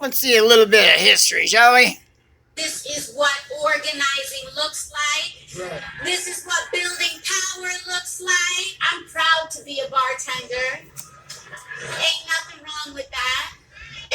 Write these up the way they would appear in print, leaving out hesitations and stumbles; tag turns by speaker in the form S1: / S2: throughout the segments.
S1: Let's see a little bit of history, shall we?
S2: This is what organizing looks like. Right. This is what building power looks like. I'm proud to be a bartender. Ain't nothing wrong with that.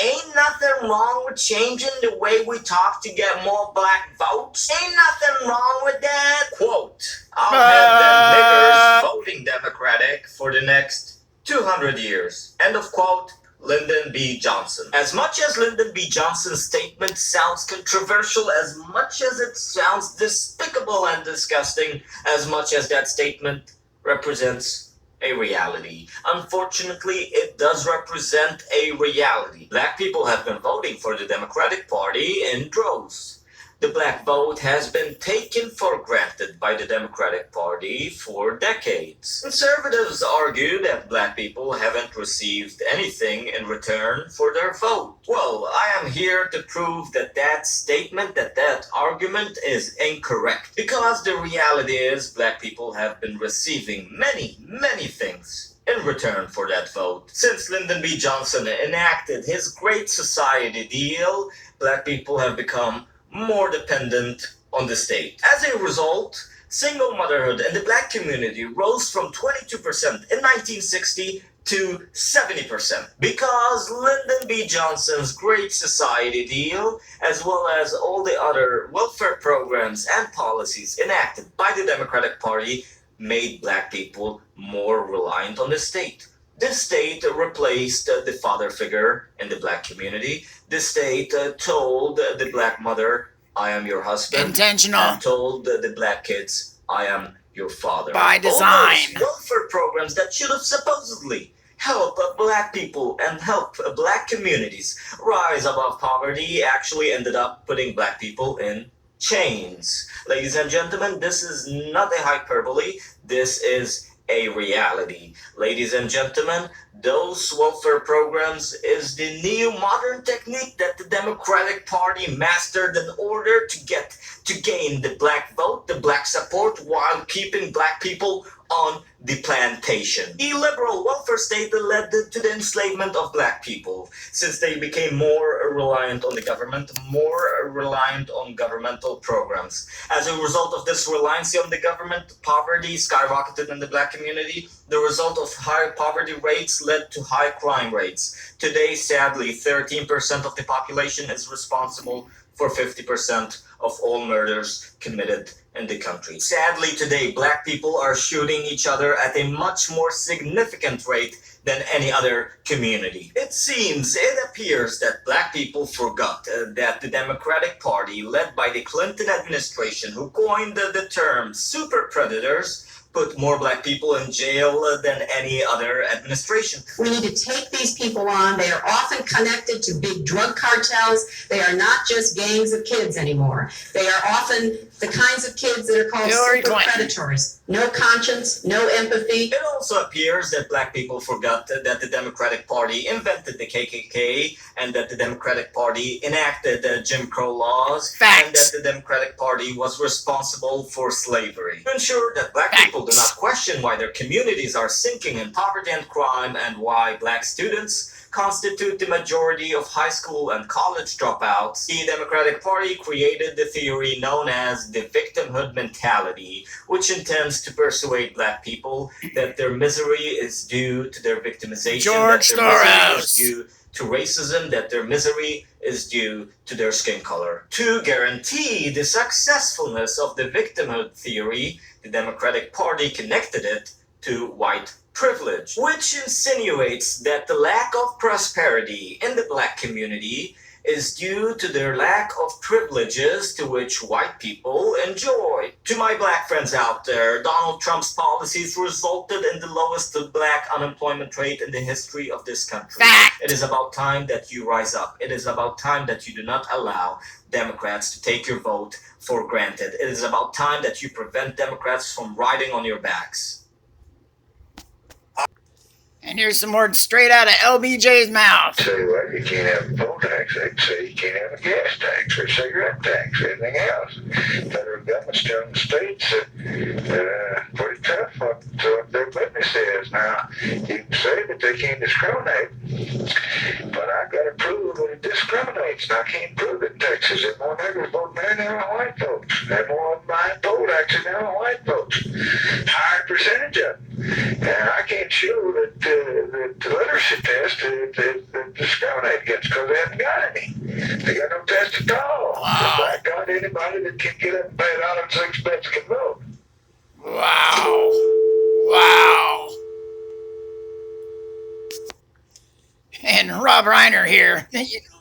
S3: Ain't nothing wrong with changing the way we talk to get more black votes. Ain't nothing wrong with that. Quote, I'll have them niggers voting Democratic for the next 200 years. End of quote. Lyndon B. Johnson. As much as Lyndon B. Johnson's statement sounds controversial, as much as it sounds despicable and disgusting, as much as that statement represents a reality. Unfortunately, it does represent a reality. Black people have been voting for the Democratic Party in droves. The black vote has been taken for granted by the Democratic Party for decades. Conservatives argue that black people haven't received anything in return for their vote. Well, I am here to prove that that statement, that argument is incorrect. Because the reality is black people have been receiving many things in return for that vote. Since Lyndon B. Johnson enacted his Great Society deal, black people have become more dependent on the state. As a result, single motherhood in the black community rose from 22% in 1960 to 70% because Lyndon B. Johnson's Great Society deal, as well as all the other welfare programs and policies enacted by the Democratic Party, made black people more reliant on the state. The state replaced the father figure in the black community. The state told the black mother, I am your husband.
S1: Intentional.
S3: And told the black kids, I am your father.
S1: By design.
S3: All those welfare programs that should have supposedly help black people and help black communities rise above poverty actually ended up putting black people in chains. Ladies and gentlemen, this is not a hyperbole. This is a reality. Ladies and gentlemen, those welfare programs is the neo-modern technique that the Democratic Party mastered in order to gain the black vote, the black support, while keeping black people on the plantation. The liberal welfare state led to the enslavement of black people, since they became more reliant on the government, more reliant on governmental programs. As a result of this reliance on the government, poverty skyrocketed in the black community. The result of high poverty rates led to high crime rates. Today, sadly, 13% of the population is responsible for 50% of all murders committed in the country. Sadly, today, black people are shooting each other at a much more significant rate than any other community. It appears that black people forgot that the Democratic Party, led by the Clinton administration, who coined the term super predators, put more black people in jail than any other administration.
S4: We need to take these people on. They are often connected to big drug cartels. They are not just gangs of kids anymore. They are often the kinds of kids that are called super predators. No conscience, no empathy.
S3: It also appears that black people forgot that the Democratic Party invented the KKK and that the Democratic Party enacted the Jim Crow laws.
S1: Facts.
S3: And that the Democratic Party was responsible for slavery. To ensure that black people do not question why their communities are sinking in poverty and crime and why black students constitute the majority of high school and college dropouts, the Democratic Party created the theory known as the victimhood mentality, which intends to persuade black people that their misery is due to their victimization,
S1: George
S3: that their misery
S1: Soros.
S3: is due to racism, that their misery is due to their skin color. To guarantee the successfulness of the victimhood theory, the Democratic Party connected it to white privilege, which insinuates that the lack of prosperity in the black community is due to their lack of privileges to which white people enjoy. To my black friends out there, Donald Trump's policies resulted in the lowest black unemployment rate in the history of this country.
S1: Fact.
S3: It is about time that you rise up. It is about time that you do not allow Democrats to take your vote for granted. It is about time that you prevent Democrats from riding on your backs.
S1: And here's some words straight out of LBJ's mouth.
S5: Say, well, you can't have a poll tax. They say you can't have a gas tax or cigarette tax or anything else. Federal government's telling the states pretty tough. what their witness is. Now, you can say that they can't discriminate, but I got to prove that it discriminates, and I can't prove it in Texas. There's more niggers voting there than white folks. There's more black vote actually than white folks. Higher percentage of it. And I can't show that the literacy test that discriminate against because they haven't got any. They got no test at all.
S1: Wow.
S5: So I got anybody that can get up and pay $1.06 can vote.
S1: Wow. Wow. And Rob Reiner here.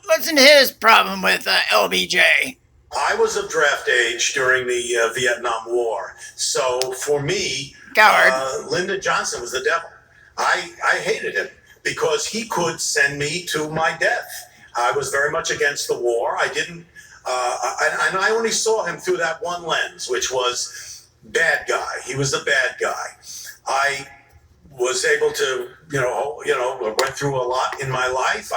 S1: Listen to his problem with LBJ.
S6: I was of draft age during the Vietnam War. So for me,
S1: Coward.
S6: Lyndon Johnson was the devil. I hated him because he could send me to my death. I was very much against the war. I didn't, and I only saw him through that one lens, which was bad guy. He was the bad guy. I was able to, went through a lot in my life.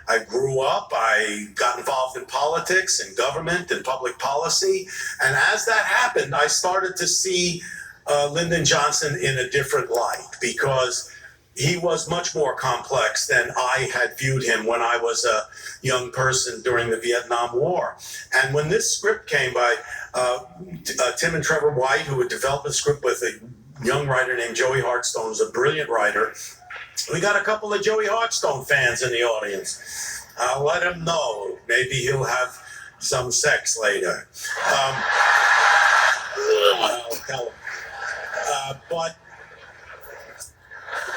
S6: I grew up, I got involved in politics and government and public policy. And as that happened, I started to see Lyndon Johnson in a different light because he was much more complex than I had viewed him when I was a young person during the Vietnam War. And when this script came by Tim and Trevor White, who had developed a script with a young writer named Joey Hartstone, who's a brilliant writer, we got a couple of Joey Hartstone fans in the audience. I'll let him know. Maybe he'll have some sex later. I'll tell him. But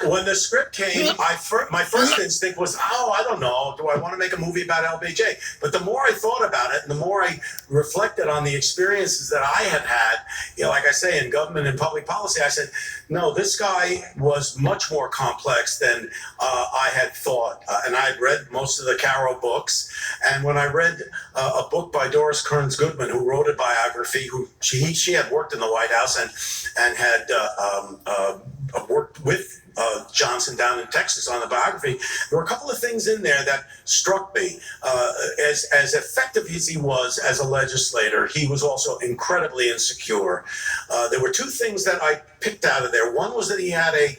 S6: when the script came, my first instinct was, I don't know, do I want to make a movie about LBJ? But the more I thought about it, and the more I reflected on the experiences that I had had, like I say, in government and public policy, I said, no, this guy was much more complex than I had thought. And I had read most of the Caro books. And when I read a book by Doris Kearns Goodman, who wrote a biography, she had worked in the White House and had worked with Johnson down in Texas on the biography, there were a couple of things in there that struck me. As effective as he was as a legislator, he was also incredibly insecure. There were two things that I picked out of there. One was that he had a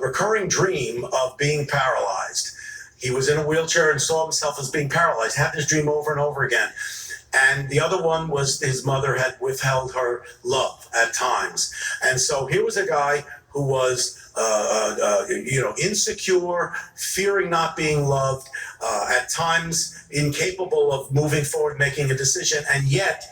S6: recurring dream of being paralyzed. He was in a wheelchair and saw himself as being paralyzed, had this dream over and over again. And the other one was his mother had withheld her love at times. And so here was a guy who was, insecure, fearing not being loved, at times incapable of moving forward, making a decision. And yet,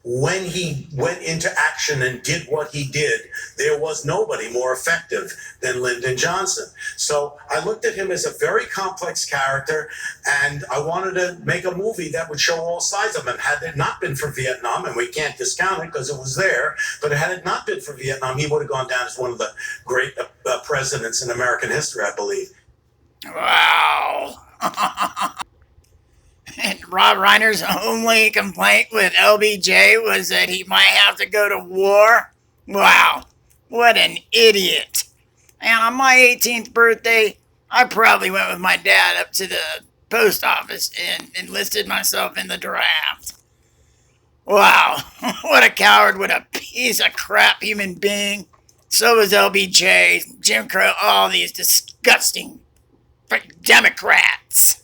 S6: when he went into action and did what he did, there was nobody more effective than Lyndon Johnson. So I looked at him as a very complex character, and I wanted to make a movie that would show all sides of him. Had it not been for Vietnam, and we can't discount it because it was there, but had it not been for Vietnam, he would have gone down as one of the great presidents in American history, I believe.
S1: Wow. And Rob Reiner's only complaint with LBJ was that he might have to go to war? Wow, what an idiot. And on my 18th birthday, I probably went with my dad up to the post office and enlisted myself in the draft. Wow, what a coward, what a piece of crap human being. So was LBJ, Jim Crow, all these disgusting Democrats.